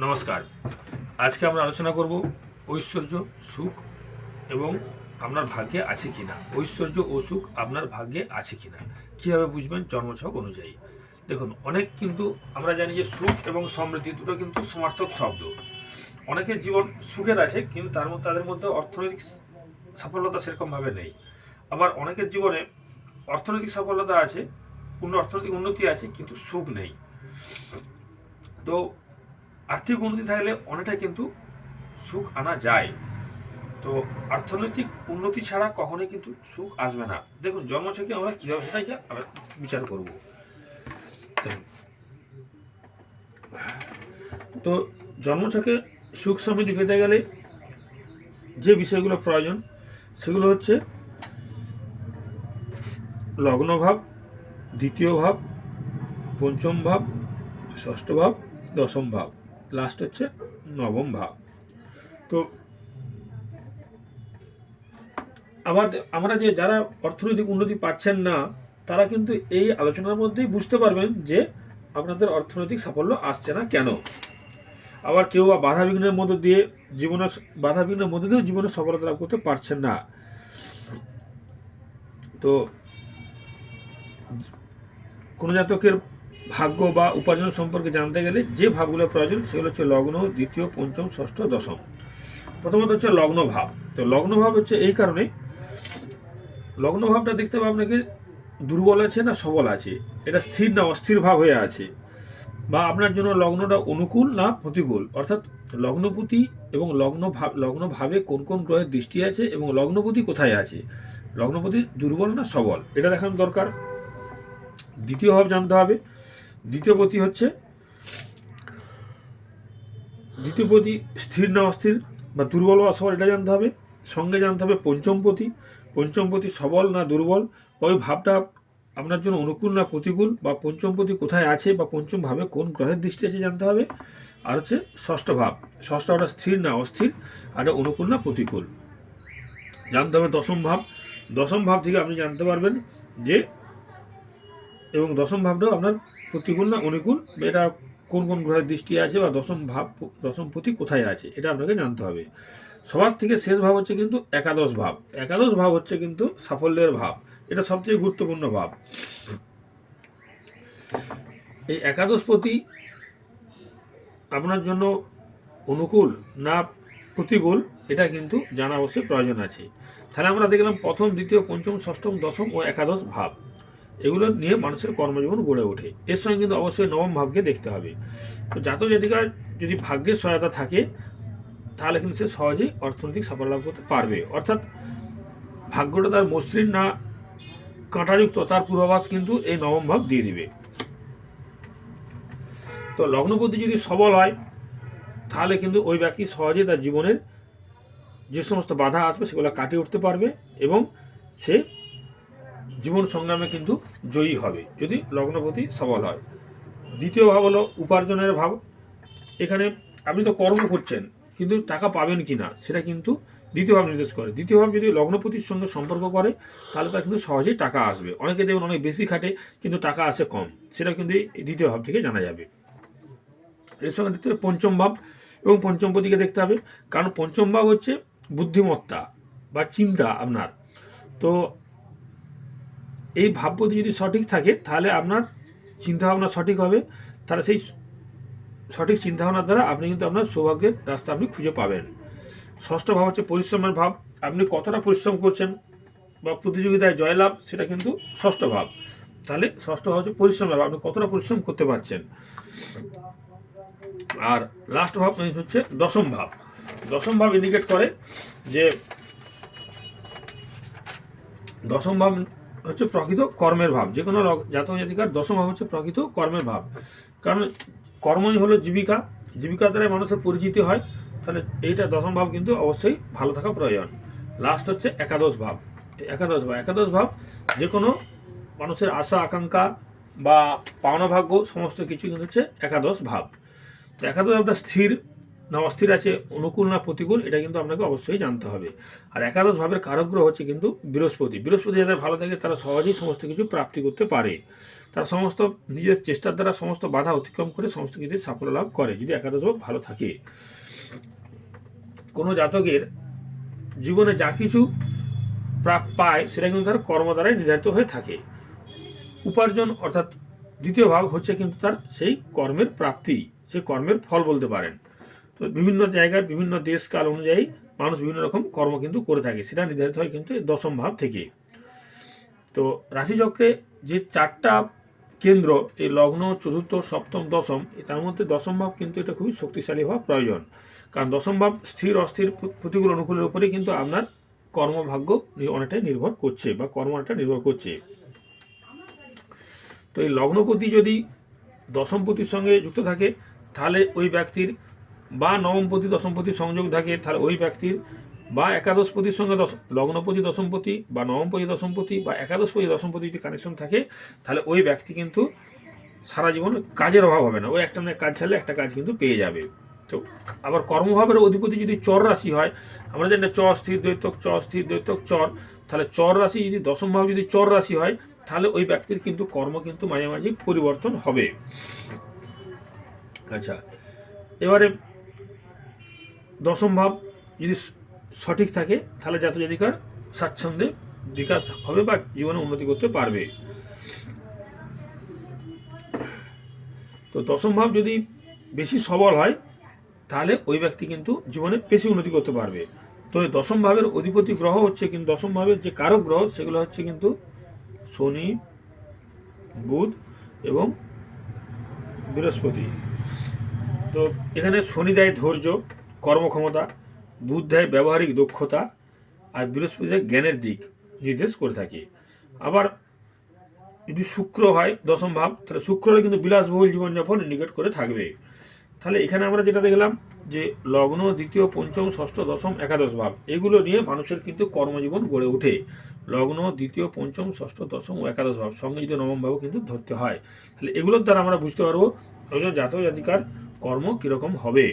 নমস্কার। আজকে আমরা আলোচনা করব ঐশ্বর্য, সুখ এবং আপনার ভাগ্যে আছে কিনা। ঐশ্বর্য ও সুখ আপনার ভাগ্যে আছে কিনা কীভাবে বুঝবেন জন্মছক অনুযায়ী। দেখুন, অনেক কিন্তু আমরা জানি যে সুখ এবং সমৃদ্ধি দুটো কিন্তু সমার্থক শব্দ। অনেকের জীবন সুখের আছে, কিন্তু তাদের মধ্যে অর্থনৈতিক সফলতা সেরকমভাবে নেই। আবার অনেকের জীবনে অর্থনৈতিক সফলতা আছে, অর্থনৈতিক উন্নতি আছে, কিন্তু সুখ নেই। তো আর্থিক উন্নতি থাকলে অনেকটা কিন্তু সুখ আনা যায়। তো অর্থনৈতিক উন্নতি ছাড়া কখনোই কিন্তু সুখ আসবে না। দেখুন, জন্মছকে আমরা কীভাবে সেটাকে আমরা বিচার করব। তো জন্মছকে সুখ সমৃদ্ধি পেতে গেলে যে বিষয়গুলো প্রয়োজন সেগুলো হচ্ছে লগ্নভাব, দ্বিতীয় ভাব, পঞ্চম ভাব, ষষ্ঠ ভাব, দশম ভাব, লাস্ট হচ্ছে নবম ভাব। তো আমরা যে যারা অর্থনৈতিক উন্নতি পাচ্ছেন না, তারা কিন্তু এই আলোচনার মধ্যেই বুঝতে পারবেন যে আপনাদের অর্থনৈতিক সাফল্য আসছে না কেন। আবার কেউ বা বাধাবিঘ্নের মধ্যে দিয়েও জীবনে সফলতা লাভ করতে পারছেন না। তো কোনো জাতকের ভাগ্য বা উপার্জন সম্পর্কে জানতে গেলে যে ভাবগুলো প্রয়োজন সেগুলো হচ্ছে লগ্ন, দ্বিতীয়, পঞ্চম, ষষ্ঠ, দশম। প্রথমত হচ্ছে লগ্ন ভাব। তো লগ্ন ভাব হচ্ছে এই কারণে, লগ্ন ভাবটা দেখতে হবে আপনাকে দুর্বল আছে না সবল আছে, এটা স্থির না অস্থির ভাব হয়ে আছে, বা আপনার জন্য লগ্নটা অনুকূল না প্রতিকূল। অর্থাৎ লগ্নপতি এবং লগ্নভাবে কোন কোন গ্রহের দৃষ্টি আছে এবং লগ্নপতি কোথায় আছে, লগ্নপতি দুর্বল না সবল, এটা দেখানো দরকার। দ্বিতীয় ভাব জানতে হবে। দ্বিতীয়পতি স্থির না অস্থির বা দুর্বল বা সবল, এটা জানতে হবে। সঙ্গে জানতে হবে পঞ্চমপতি সবল না দুর্বল, ওই ভাবটা আপনার জন্য অনুকূল না প্রতিকূল, বা পঞ্চমপতি কোথায় আছে বা পঞ্চম ভাবে কোন গ্রহের দৃষ্টি আছে জানতে হবে। আর হচ্ছে ষষ্ঠ ভাবটা স্থির না অস্থির, আর অনুকূল না প্রতিকূল জানতে হবে। দশম ভাব থেকে আপনি জানতে পারবেন যে, এবং দশম ভাবটাও আপনার প্রতিকূল না অনুকূল, এটা কোন কোন গ্রহের দৃষ্টি আছে বা দশমপতি কোথায় আছে, এটা আপনাকে জানতে হবে। সবার থেকে শেষ ভাব হচ্ছে কিন্তু একাদশ ভাব হচ্ছে কিন্তু সাফল্যের ভাব, এটা সবচেয়ে গুরুত্বপূর্ণ ভাব। এই একাদশপতি আপনার জন্য অনুকূল না প্রতিকূল, এটা কিন্তু জানা অবশ্যই প্রয়োজন আছে। তাহলে আমরা দেখলাম প্রথম, দ্বিতীয়, পঞ্চম, ষষ্ঠম, দশম ও একাদশ ভাব, এগুলো নিয়ে মানুষের কর্মজীবন গড়ে ওঠে। এর সঙ্গে কিন্তু অবশ্যই নবম ভাবকে দেখতে হবে। তো জাতক জাতিকার যদি ভাগ্যের সহায়তা থাকে, তাহলে কিন্তু সে সহজেই অর্থনৈতিক সাফল্য লাভ করতে পারবে। অর্থাৎ ভাগ্যটা তার মসৃণ না কাঁটাযুক্ত, তার পূর্বাভাস কিন্তু এই নবম ভাব দিয়ে দিবে। তো লগ্নপতি যদি সবল হয়, তাহলে কিন্তু ওই ব্যক্তি সহজে তার জীবনের যে সমস্ত বাধা আসবে সেগুলো কাটিয়ে উঠতে পারবে, এবং সে জীবন সংগ্রামে কিন্তু জয়ী হবে যদি লগ্নপতি সবল হয়। দ্বিতীয় ভাব হলো উপার্জনের ভাব। এখানে আপনি তো কর্ম করছেন, কিন্তু টাকা পাবেন কি না সেটা কিন্তু দ্বিতীয় ভাব নির্দেশ করে। দ্বিতীয় ভাব যদি লগ্নপতির সঙ্গে সম্পর্ক করে, তাহলে তার কিন্তু সহজেই টাকা আসবে। অনেকে দেখবেন অনেক বেশি খাটে কিন্তু টাকা আসে কম, সেটা কিন্তু এই দ্বিতীয় ভাব থেকে জানা যাবে। এর সঙ্গে দেখতে হবে পঞ্চম ভাব এবং পঞ্চমপতিকে দেখতে হবে, কারণ পঞ্চম ভাব হচ্ছে বুদ্ধিমত্তা বা চিন্তা আপনার। তো এই ভাবপতি যদি সঠিক থাকে, তাহলে আপনার চিন্তাভাবনা সঠিক হবে, তাহলে সেই সঠিক চিন্তাভাবনার দ্বারা আপনি কিন্তু আপনার সৌভাগ্যের রাস্তা আপনি খুঁজে পাবেন। ষষ্ঠ ভাব হচ্ছে পরিশ্রমের ভাব। আপনি কতটা পরিশ্রম করছেন বা প্রতিযোগিতায় জয়লাভ, সেটা কিন্তু ষষ্ঠ ভাব। তাহলে ষষ্ঠ ভাব হচ্ছে পরিশ্রমের ভাব, আপনি কতটা পরিশ্রম করতে পারছেন। আর লাস্ট ভাব হচ্ছে দশম ভাব। দশম ভাব ইন্ডিকেট করে যে, দশম ভাব হচ্ছে প্রকৃত কর্মের ভাব। যে কোনো জাতক জাতিকার দশম ভাব হচ্ছে প্রকৃত কর্মের ভাব, কারণ কর্মই হলো জীবিকা, জীবিকার দ্বারা মানুষের পরিচিতি হয়। তাহলে এইটা দশম ভাব কিন্তু অবশ্যই ভালো থাকা প্রয়োজন। লাস্ট হচ্ছে একাদশ ভাব যে কোনো মানুষের আশা আকাঙ্ক্ষা বা পাওনা ভাগ্য সমস্ত কিছু কিন্তু হচ্ছে একাদশ ভাব। তো একাদশ ভাবটা স্থির না অস্থির আছে, অনুকূল না প্রতিকূল, এটা কিন্তু আপনাকে অবশ্যই জানতে হবে। আর একাদশ ভাবের কারক গ্রহ হচ্ছে কিন্তু বৃহস্পতি। বৃহস্পতি যাদের ভালো থাকে তারা সহজেই সমস্ত কিছু প্রাপ্তি করতে পারে, তারা সমস্ত নিজের চেষ্টার দ্বারা সমস্ত বাধা অতিক্রম করে সমস্ত কিছু সাফল্য লাভ করে যদি একাদশ ভাব ভালো থাকে। কোনো জাতকের জীবনে যা কিছু পায় সেটা কিন্তু তার কর্ম দ্বারাই নির্ধারিত হয়ে থাকে। উপার্জন অর্থাৎ দ্বিতীয় ভাব হচ্ছে কিন্তু তার সেই কর্মের প্রাপ্তি, সেই কর্মের ফল বলতে পারেন। তো বিভিন্ন জায়গায় বিভিন্ন দেশ কাল অনুযায়ী মানুষ বিভিন্ন রকম কর্ম কিন্তু করে থাকে, সেটা নির্ধারিত হয় কিন্তু দশম ভাব থেকে। তো রাশিচক্রে যে 4টা কেন্দ্র, এই লগ্ন, চতুর্থ, সপ্তম, দশম, তার মধ্যে দশম ভাব কিন্তু এটা খুবই শক্তিশালী হওয়া প্রয়োজন। কারণ দশম ভাব স্থির অস্থির প্রতিকূল অনুকূলের উপরেই কিন্তু আপনার কর্মভাগ্য অনেকটাই নির্ভর করছে বা কর্ম অনেকটা নির্ভর করছে। তো এই লগ্নপতি যদি দশমপতির সঙ্গে যুক্ত থাকে তাহলে ওই ব্যক্তির, বা নবমপতি দশমপতির সংযোগ থাকে তাহলে ওই ব্যক্তির, বা একাদশপতির সঙ্গে লগ্নপতি দশমপতি বা নবমপতি দশমপতি বা একাদশপতি দশমপতি যদি কানেকশন থাকে তাহলে ওই ব্যক্তি কিন্তু সারা জীবন কাজের অভাব হবে না, ওই একটা না কাজ ছাড়লে একটা কাজ কিন্তু পেয়ে যাবে। তো আবার কর্মভাবের অধিপতি যদি চর রাশি হয়, আমরা জানি চর স্থির দ্বৈতক, চর স্থির দ্বৈতক চর, তাহলে চর রাশি যদি দশম ভাব যদি চর রাশি হয় তাহলে ওই ব্যক্তির কিন্তু কর্ম কিন্তু মাঝে মাঝে পরিবর্তন হবে। আচ্ছা, এবারে দশম ভাব যদি সঠিক থাকে তাহলে জাতক জাতিকার স্বাচ্ছন্দ্যে বিকাশ হবে বা জীবনে উন্নতি করতে পারবে। তো দশম ভাব যদি বেশি সবল হয় তাহলে ওই ব্যক্তি কিন্তু জীবনে বেশি উন্নতি করতে পারবে। তো এই দশম ভাবের অধিপতি গ্রহ হচ্ছে কিন্তু দশম ভাবের যে কারক গ্রহ সেগুলো হচ্ছে কিন্তু শনি, বুধ এবং বৃহস্পতি। তো এখানে শনি দেয় ধৈর্য, কর্মক্ষমতা, বুধ দেয় ব্যবহারিক দক্ষতা, আর বৃহস্পতি দেয় জ্ঞানের দিক নির্দেশ করে থাকে। আবার যদি শুক্র হয় দশম ভাব তাহলে শুক্র কিন্তু বিলাসবহুল জীবনযাপন ইন্ডিকেট করে থাকবে। তাহলে এখানে আমরা যেটা দেখলাম যে লগ্ন, দ্বিতীয়, পঞ্চম, ষষ্ঠ, দশম, একাদশ ভাব এগুলো নিয়ে মানুষের কিন্তু কর্মজীবন গড়ে ওঠে। লগ্ন, দ্বিতীয়, পঞ্চম, ষষ্ঠ, দশম ও একাদশ ভাব সঙ্গে যদি নবম ভাবও কিন্তু ধরতে হয়, তাহলে এগুলোর দ্বারা আমরা বুঝতে পারবো একজন জাতক জাতিকার কর্ম কীরকম হবে।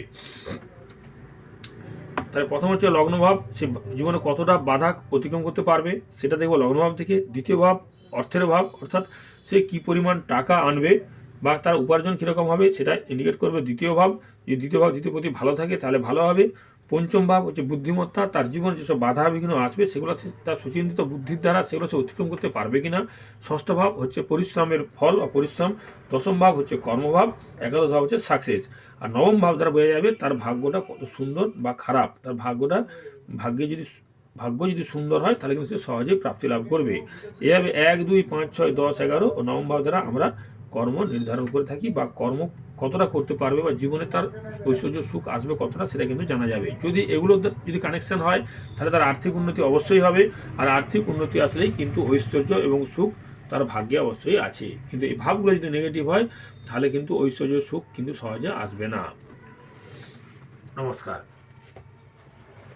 তাহলে প্রথম হচ্ছে লগ্নভাব, সে জীবনে কতটা বাধা অতিক্রম করতে পারবে সেটা দেখবো লগ্নভাব থেকে। দ্বিতীয় ভাব অর্থের ভাব, অর্থাৎ সে কি পরিমাণ টাকা আনবে বা তার উপার্জন কীরকম হবে সেটা ইন্ডিকেট করবে দ্বিতীয় ভাব। যদি দ্বিতীয় প্রতি ভালো থাকে তাহলে ভালো হবে। পঞ্চম ভাব হচ্ছে বুদ্ধিমত্তা, তার জীবনে যেসব বাধা বিঘ্ন আসবে সেগুলো তার সুচিন্তিত বুদ্ধির দ্বারা সেগুলো সে অতিক্রম করতে পারবে কিনা। ষষ্ঠ ভাব হচ্ছে পরিশ্রমের ফল বা পরিশ্রম। দশম ভাব হচ্ছে কর্মভাব। একাদশ ভাব হচ্ছে সাকসেস। আর নবম ভাব দ্বারা বোঝা যাবে তার ভাগ্যটা কত সুন্দর বা খারাপ। তার ভাগ্য যদি সুন্দর হয় তাহলে কিন্তু সে সহজেই প্রাপ্তি লাভ করবে। এভাবে 1, 2, 5, 6, 10, 11 ও নবম ভাব দ্বারা আমরা কর্ম নির্ধারণ করে থাকি বা কর্ম কতটা করতে পারবে বা জীবনে তার ঐশ্বর্য সুখ আসবে কতটা সেটা কিন্তু জানা যাবে। যদি এগুলো যদি কানেকশন হয় তাহলে তার আর্থিক উন্নতি অবশ্যই হবে। আর আর্থিক উন্নতি আসলেই কিন্তু ঐশ্বর্য এবং সুখ তার ভাগ্যে অবশ্যই আছে। কিন্তু এই ভাবগুলো যদি নেগেটিভ হয় তাহলে কিন্তু ঐশ্বর্য সুখ কিন্তু সহজে আসবে না। নমস্কার।